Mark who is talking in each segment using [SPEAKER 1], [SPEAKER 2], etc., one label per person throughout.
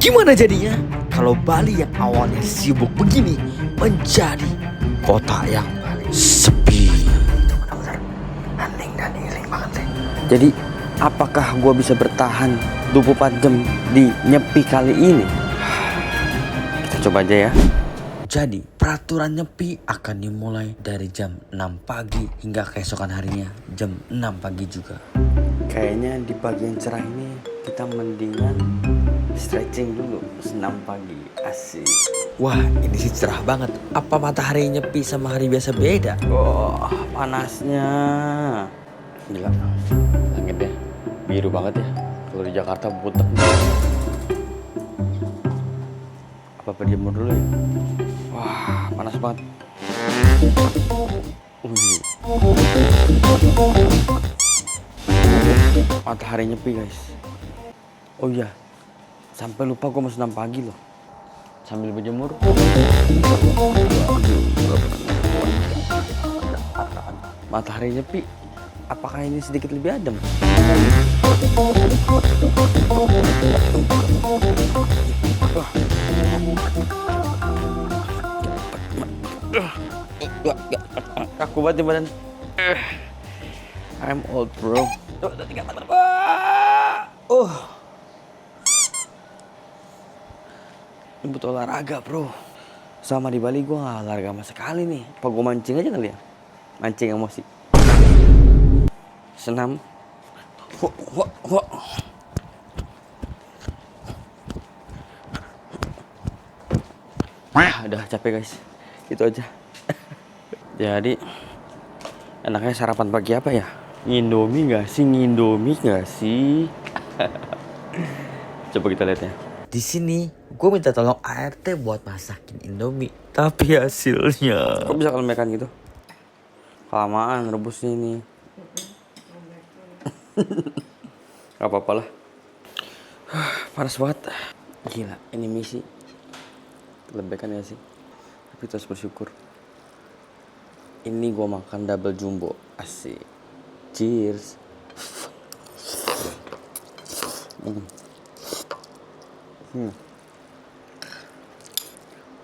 [SPEAKER 1] Gimana jadinya kalau Bali yang awalnya sibuk begini menjadi kota yang paling sepi? Hening dan iring banget sih.
[SPEAKER 2] Jadi apakah gue bisa bertahan 24 jam di Nyepi kali ini? Kita coba aja ya. Jadi peraturan Nyepi akan dimulai dari jam 6 pagi hingga keesokan harinya jam 6 pagi juga. Kayaknya di pagi yang cerah ini kita mendingan stretching dulu senam pagi. Asik.
[SPEAKER 1] Wah, ini sih cerah banget. Apa matahari Nyepi sama hari biasa beda?
[SPEAKER 2] Oh, panasnya. Gila, langitnya biru banget ya. Kalau di Jakarta butek. Apa dijemur dulu ya? Wah, panas banget. Matahari Nyepi guys. Oh iya, sampai lupa gue mau senam pagi loh. Sambil berjemur. Matahari Nyepi, apakah ini sedikit lebih adem? Kaku banget di badan. I'm old bro. Ini butuh olahraga bro. Sama di Bali gue gak olahraga sama sekali nih. Apa gue mancing aja kali ya? Mancing emosi. Senam. Udah capek guys. Itu aja. Jadi enaknya sarapan pagi apa ya? Indomie gak sih? Ngindomie gak sih? Coba kita lihat ya.
[SPEAKER 1] Di sini gue minta tolong ART buat masakin Indomie. Tapi hasilnya...
[SPEAKER 2] Kok bisa kelembekan gitu? Kelamaan rebusnya ini. Gak apa-apa lah. Panas banget. Gila, ini misi. Kelembekan ya sih. Tapi terus bersyukur. Ini gue makan double jumbo. Asik. Cheers.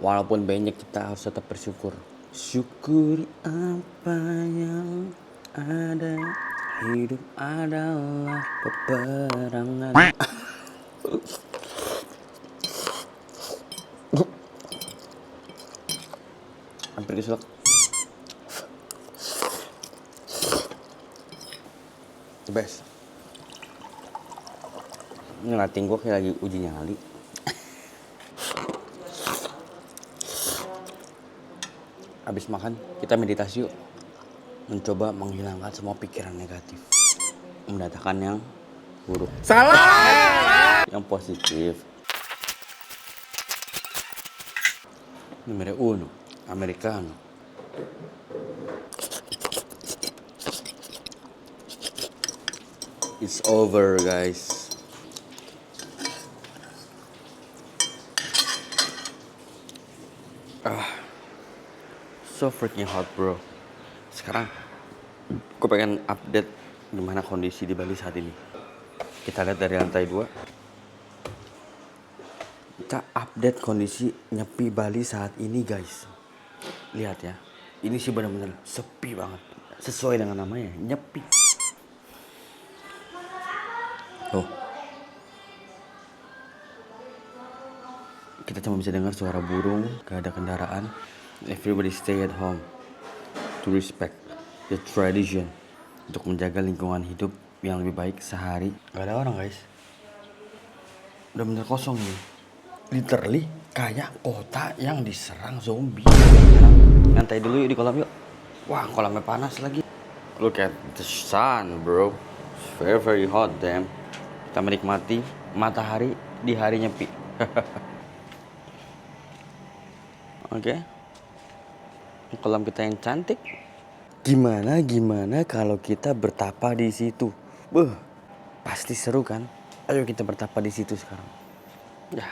[SPEAKER 2] Walaupun banyak, kita harus tetap bersyukur. Syukuri apa yang ada. Hidup adalah peperangan. Hampir keselak. The best. Ngeliatin gue kayak lagi uji nyali. Habis makan, kita meditasi yuk. Mencoba menghilangkan semua pikiran negatif. Mendatangkan yang buruk. Salah! Yang positif. Numero uno, Americano. It's over guys. So freaking hot bro. Sekarang gue pengen update gimana kondisi di Bali saat ini. Kita lihat dari lantai 2. Kita update kondisi Nyepi Bali saat ini guys. Lihat ya. Ini sih benar-benar sepi banget. Sesuai dengan namanya, Nyepi. Oh. Kita cuma bisa dengar suara burung, gak ada kendaraan. Everybody stay at home to respect the tradition, untuk menjaga lingkungan hidup yang lebih baik sehari. Gak ada orang guys. Udah bener kosong nih. Literally kayak kota yang diserang zombie. Nyantai dulu yuk di kolam yuk. Wah, kolamnya panas lagi. Look at the sun bro. It's very very hot damn. Kita menikmati matahari di hari Nyepi. Oke. Kolam kita yang cantik. Gimana kalau kita bertapa di situ? Pasti seru kan? Ayo kita bertapa di situ sekarang. Ya.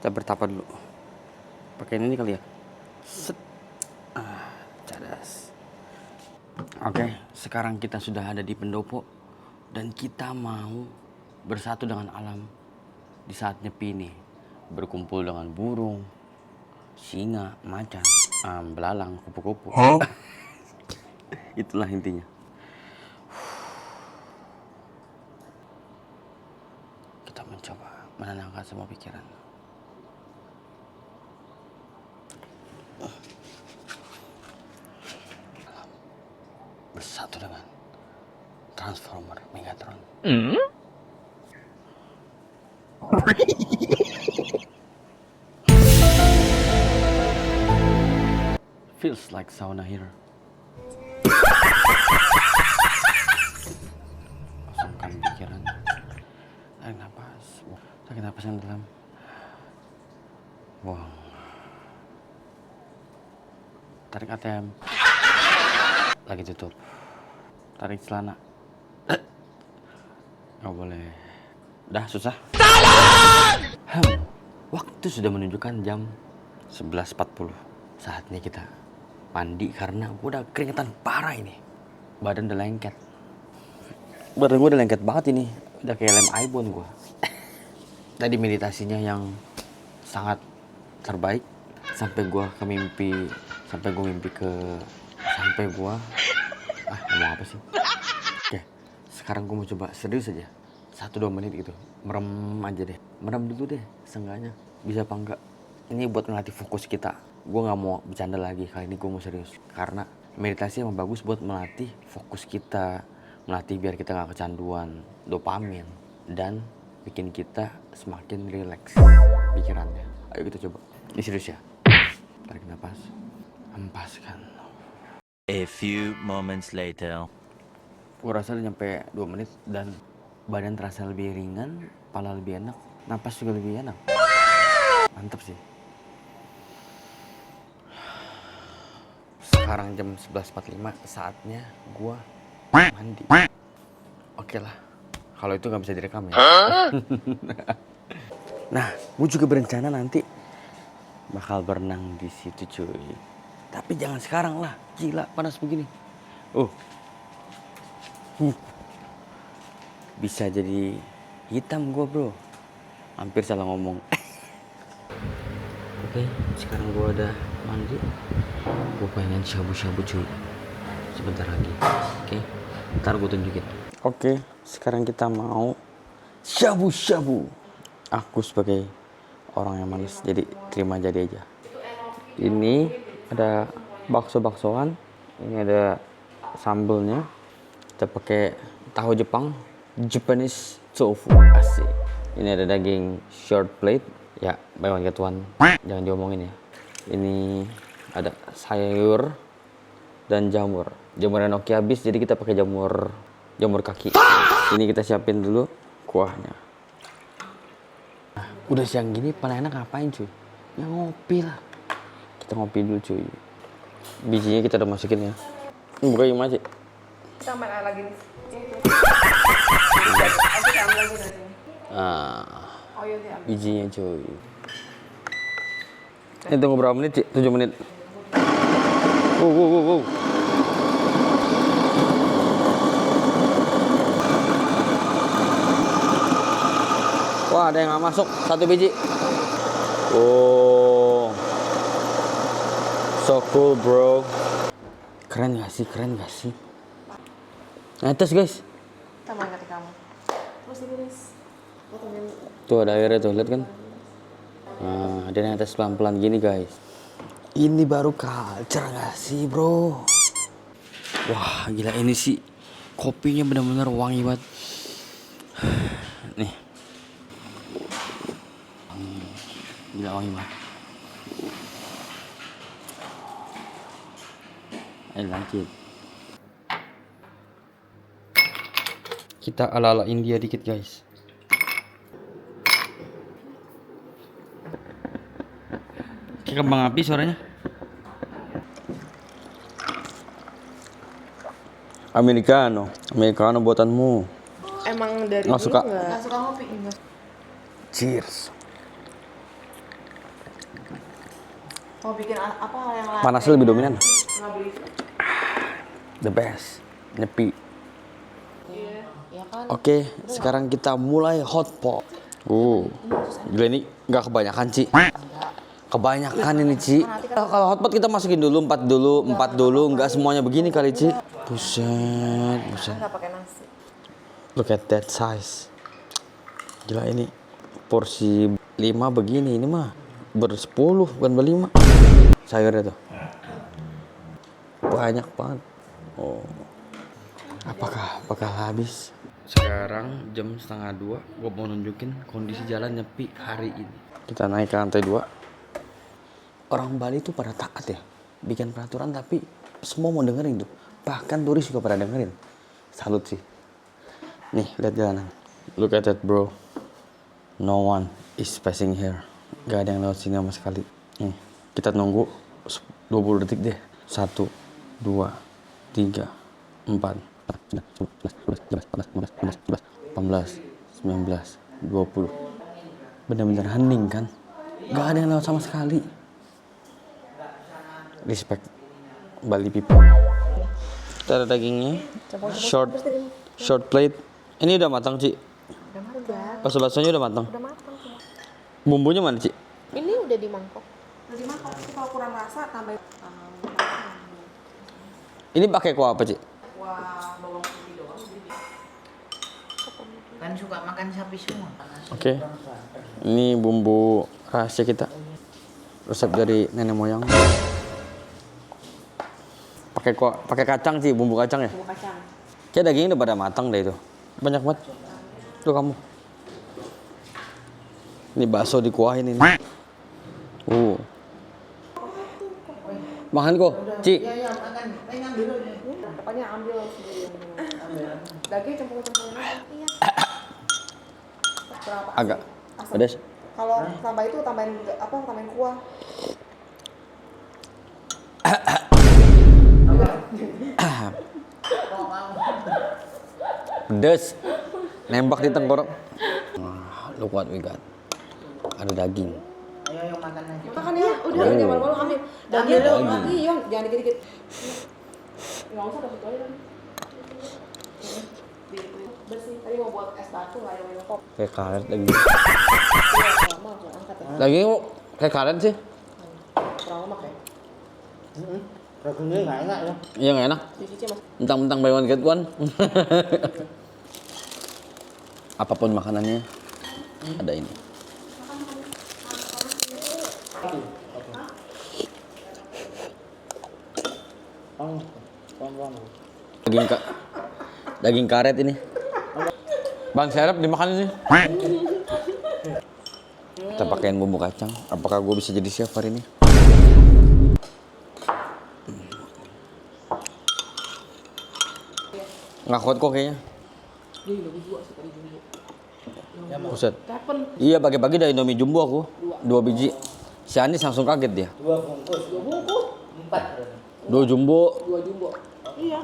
[SPEAKER 2] Kita bertapa dulu. Pakai ini kali ya. Set. Cadas. Oke, sekarang kita sudah ada di pendopo dan kita mau bersatu dengan alam di saat nyepi nih, berkumpul dengan burung, singa, macan, belalang, kupu-kupu. Itulah intinya. Kita mencoba menenangkan semua pikiran. Bersatu dengan Transformer Megatron. Feels like sauna here. Kosongkan pikiran. Tarik nafas. Tarik nafas yang dalam. Buang. Tarik ATM. Lagi tutup. Tarik celana. Nggak boleh. Dah susah. Waktu sudah menunjukkan jam 11.40. Saatnya kita mandi karena gue udah keringetan parah ini. Badan udah lengket. Badan gue udah lengket banget ini. Udah kayak lem iPhone gue. Tadi meditasinya yang sangat terbaik. Sampai gue ngomong apa sih? Oke, sekarang gue mau coba serius aja. 1-2 menit gitu. Merem aja deh. Merem dulu deh, seenggaknya. Bisa apa enggak? Ini buat ngelatih fokus kita. Gue gak mau bercanda lagi, kali ini gue mau serius. Karena meditasi emang bagus buat melatih fokus kita. Melatih biar kita gak kecanduan dopamin. Dan bikin kita semakin rileks pikirannya. Ayo kita coba. Ini serius ya. Tarik nafas. Hempaskan.
[SPEAKER 3] A few moments later.
[SPEAKER 2] Gue rasa udah nyampe 2 menit dan badan terasa lebih ringan, kepala lebih enak, napas juga lebih enak. Mantap sih. Sekarang jam 11.45, saatnya gua mandi. Oke lah, kalau itu nggak bisa direkam ya. Nah, gue juga berencana nanti bakal berenang di situ cuy. Tapi jangan sekarang lah, gila panas begini. Bisa jadi hitam gua bro. Hampir salah ngomong. Oke, sekarang gua udah mandi. Gua pengen shabu-shabu cuy. Sebentar lagi. Oke, ntar gua tunjukin. Oke, sekarang kita mau shabu-shabu. Aku sebagai orang yang malas, jadi terima jadi aja. Ini ada bakso-baksoan. Ini ada sambelnya. Kita pakai tahu Jepang. Japanese tofu, asik. Ini ada daging short plate, ya buy one get one, jangan diomongin ya. Ini ada sayur dan jamur. Jamurnya oke habis, jadi kita pakai jamur kaki. Ini kita siapin dulu kuahnya. Nah, udah siang gini paling enak ngapain cuy? Ya ngopi lah. Kita ngopi dulu cuy. Bijinya kita udah masukin ya. Buka gimana sih?
[SPEAKER 4] Kita main air lagi nih. Oh iya dia.
[SPEAKER 2] Bijinya cuy. Ini tunggu berapa menit sih? 7 menit. Wah, ada yang nggak masuk 1 biji. Oh, so cool bro. Keren gak sih? Netes guys.
[SPEAKER 4] Kita main kaki kamu. Terus ini guys.
[SPEAKER 2] Tuh ada airnya tuh, lihat kan? Nah, dia netes pelan-pelan gini guys. Ini baru culture gak sih bro? Wah gila ini sih kopinya benar-benar wangi banget. Nih. Gila wangi banget. Ayo lanjut. Kita ala-ala India dikit guys. Kayak kembang api suaranya. Americano buatanmu.
[SPEAKER 4] Emang dari
[SPEAKER 2] Nggak
[SPEAKER 4] dulu
[SPEAKER 2] suka.
[SPEAKER 4] nggak suka ngopi enggak?
[SPEAKER 2] Cheers.
[SPEAKER 4] Mau bikin apa yang lain?
[SPEAKER 2] Panasnya lebih dominan.
[SPEAKER 4] Nggak beli.
[SPEAKER 2] The best. Nyepi.
[SPEAKER 4] Iya, ya kan.
[SPEAKER 2] Oke, sekarang kita mulai hot pot. Gila ini nggak kebanyakan, Ci. Kebanyakan ini, Ci. Kalau hotpot kita masukin dulu 4 dulu, nggak semuanya begini kali, Ci. Buset.
[SPEAKER 4] Nggak pakai nasi.
[SPEAKER 2] Look at that size. Gila ini porsi 5 begini, ini mah ber-10 bukan ber-5. Sayurnya tuh. Banyak banget. Oh. Apakah habis? Sekarang jam 1:30, gue mau nunjukin kondisi jalan nyepi hari ini. Kita naik ke lantai 2. Orang Bali tuh pada taat ya, bikin peraturan tapi semua mau dengerin tuh. Bahkan turis juga pada dengerin. Salut sih. Nih, lihat jalanan. Look at that, bro. No one is passing here. Gak ada yang lewat sini sama sekali. Nih, kita nunggu 20 detik deh. 1, 2, 3, 4, 18, 19, 20. Bener-bener hening kan? Gak ada yang lewat sama sekali. Respect Bali people. Kita ada dagingnya. Short plate. Ini udah matang, Ci.
[SPEAKER 4] Udah matang.
[SPEAKER 2] Bakso-baksonya udah matang.
[SPEAKER 4] Udah matang semua.
[SPEAKER 2] Bumbunya mana, Ci?
[SPEAKER 4] Ini udah di mangkok. Udah di mangkok. Kalau kurang rasa tambah.
[SPEAKER 2] Ini pakai kuah apa, Ci?
[SPEAKER 4] Wah, bawang putih doang.
[SPEAKER 5] Kan suka makan sapi semua.
[SPEAKER 2] Oke. Ini bumbu rahasia kita. Resep dari nenek moyang. Pakai kacang sih, bumbu kacang ya.
[SPEAKER 4] Bumbu kacang.
[SPEAKER 2] Kayak dagingnya udah pada matang deh itu. Banyak banget. Tuh kamu. Ini bakso dikuahin ini. Makan kok, Ci.
[SPEAKER 5] Ya makan. Ngambil dulu.
[SPEAKER 4] Pokoknya ambil sendiri. Daging campur-campurin aja. Iya. Berapa?
[SPEAKER 2] Agak
[SPEAKER 4] Asam.
[SPEAKER 2] pedas.
[SPEAKER 4] Kalau tambah itu tambahin apa? Tambahin kuah.
[SPEAKER 2] Pedas. Nembak di tenggorok. Look what we got. Ada daging.
[SPEAKER 5] Ayo makan aja.
[SPEAKER 4] Makan ya, udah jangan malu-malu ambil. Daging lagi, Yon, jangan dikit-dikit. Enggak usah dapat aja. Bersih. Tadi mau buat es batu enggak ada minum kopi.
[SPEAKER 2] Kayak karet lagi.
[SPEAKER 4] Lama langsung angkat ya.
[SPEAKER 2] Daging kok kayak karet sih?
[SPEAKER 4] Kurang lemak ya.
[SPEAKER 5] Dagingnya nggak enak ya.
[SPEAKER 2] Iya nggak enak.
[SPEAKER 4] Dicuci Mas.
[SPEAKER 2] Mentang-mentang buy one get one. Apapun makanannya ada ini. Daging karet ini. Bang Serap dimakan ini. Kita pakein bumbu kacang. Apakah gue bisa jadi chef hari ini? Nggak kuat kok kayaknya. Buset. Iya pagi-pagi dari Indomie Jumbo aku. 2 biji. Si Anis langsung kaget dia.
[SPEAKER 5] 2 bungkus. 4.
[SPEAKER 2] 2 jumbo.
[SPEAKER 4] 2 jumbo. Iya.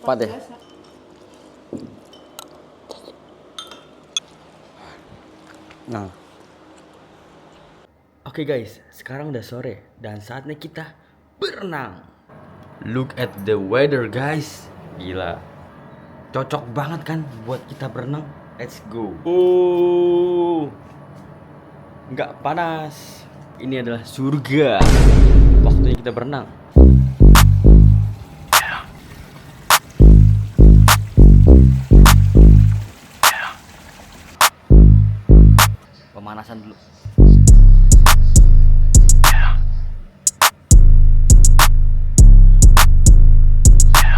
[SPEAKER 2] 4 ya? Nah. Oke guys, sekarang udah sore dan saatnya kita berenang. Look at the weather guys. Gila. Cocok banget kan buat kita berenang. Let's go. Nggak panas. Ini adalah surga. Waktunya kita berenang. Pemanasan dulu.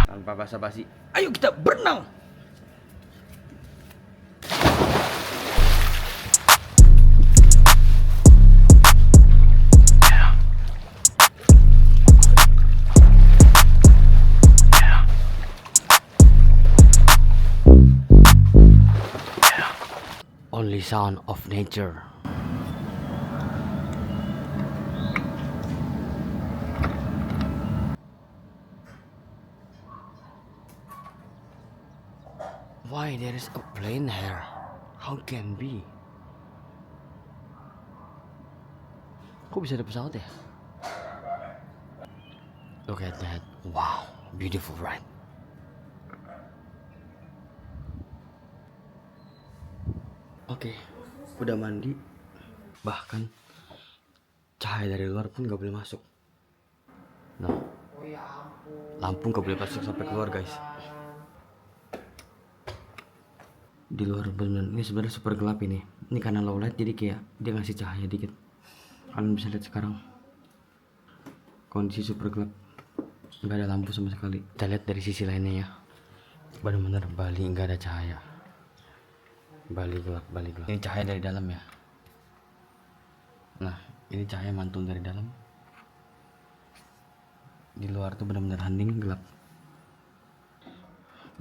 [SPEAKER 2] Tanpa basa-basi, ayo kita berenang. Only sound of nature. Why there is a plane here? How can be? Kok bisa ada pesawat ya? Look at that. Wow, beautiful right? Oke, udah mandi. Bahkan cahaya dari luar pun gak boleh masuk. Nah, lampu gak boleh masuk sampai keluar guys. Di luar bener ini sebenarnya super gelap ini. Ini karena low light jadi kayak dia ngasih cahaya dikit. Kalian bisa lihat sekarang kondisi super gelap, nggak ada lampu sama sekali. Kita lihat dari sisi lainnya ya, benar-benar Bali nggak ada cahaya. Bali gelap, Bali gelap. Ini cahaya dari dalam ya. Nah, ini cahaya mantul dari dalam. Di luar tuh benar-benar hening gelap.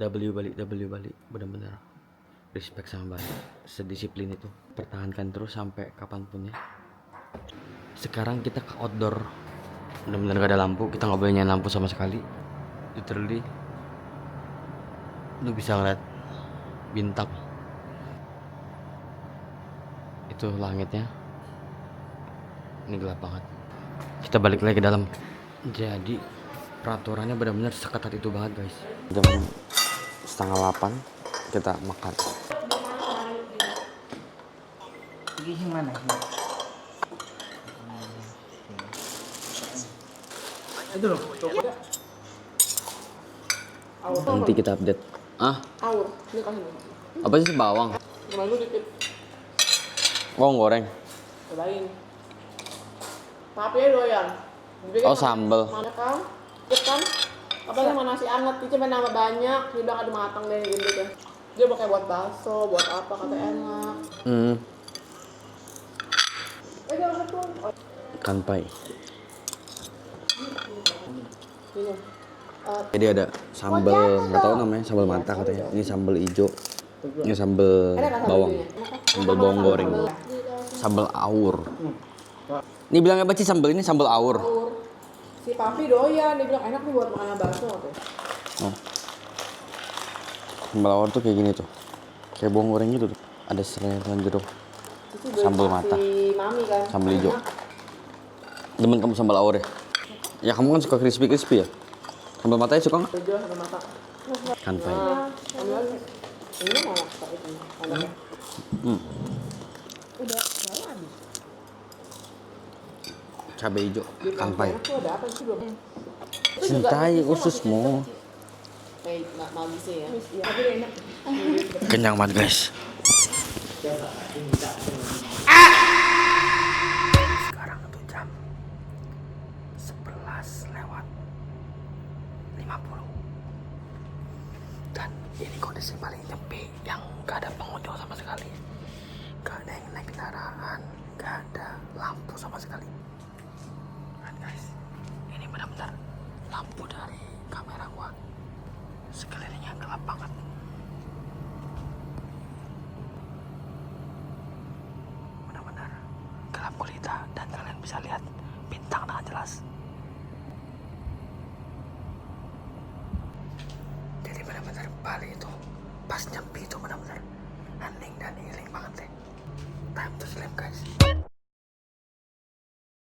[SPEAKER 2] W Bali, benar-benar respect sama Bali. Sedisiplin itu, pertahankan terus sampai kapanpun ya. Sekarang kita ke outdoor, benar-benar gak ada lampu, kita nggak boleh nyalain lampu sama sekali. Literally, lu bisa ngeliat bintang. Itu langitnya, ini gelap banget. Kita balik lagi ke dalam. Jadi peraturannya benar-benar seketat itu banget guys. Jam 7:30 kita makan.
[SPEAKER 5] Pergi yang mana? Itu loh.
[SPEAKER 2] Nanti kita update.
[SPEAKER 4] Aur, ini kasih nih.
[SPEAKER 2] Apa sih bawang?
[SPEAKER 4] Cuma lu dikit,
[SPEAKER 2] Bawang goreng.
[SPEAKER 4] cobain. Tapi ya doyan. Dibikin
[SPEAKER 2] Oh, sambal.
[SPEAKER 4] Mana kan? Dikit kan? Apa sama nasi anget, dia cuma nambah banyak. Dia bilang ada matang deh gitu deh. Dia pakai buat bakso, buat apa, kata enak. Jangan satu.
[SPEAKER 2] Kanpai.
[SPEAKER 4] Ini.
[SPEAKER 2] Jadi ada sambal, nggak tahu namanya, sambal mata katanya. Ini sambal hijau. Ini sambal bawang. Sambal bawang goreng. Sambal awur. Ini bilangnya apa sih sambal ini? Sambal awur.
[SPEAKER 4] Si Papi doyan, dia bilang enak nih buat makanan bakso tuh.
[SPEAKER 2] Oh. Sambal awur tuh kayak gini tuh. Kayak bawang goreng gitu tuh. Ada serai jeruk. Sambal mata.
[SPEAKER 4] Mami kan.
[SPEAKER 2] Sambal hijau. Demen kamu sambal awur ya? Ya kamu kan suka crispy ya? Sambal matanya suka nggak?
[SPEAKER 4] Hijau sama mata.
[SPEAKER 2] Kanpai.
[SPEAKER 4] Ini mau masak itu. Udah habis.
[SPEAKER 2] Cabai hijau, kanpai.
[SPEAKER 4] Itu ada apa sih belum?
[SPEAKER 2] Cintai ususmu.
[SPEAKER 4] Kayak magis ya. Tapi enak.
[SPEAKER 2] Kenyang banget guys. Sekarang tuh jam 11:50. Dan ini kondisi paling sepi, yang gak ada pengunjung sama sekali. Gak ada yang naik kendaraan, gak ada lampu sama sekali. Dan guys, ini benar-benar lampu dari kamera gua. Sekelilingnya gelap banget. Benar-benar gelap gulita dan kalian bisa lihat bintang dengan jelas. Jadi benar-benar Bali itu pas nyepi itu benar-benar hening dan healing banget deh. Time to sleep guys.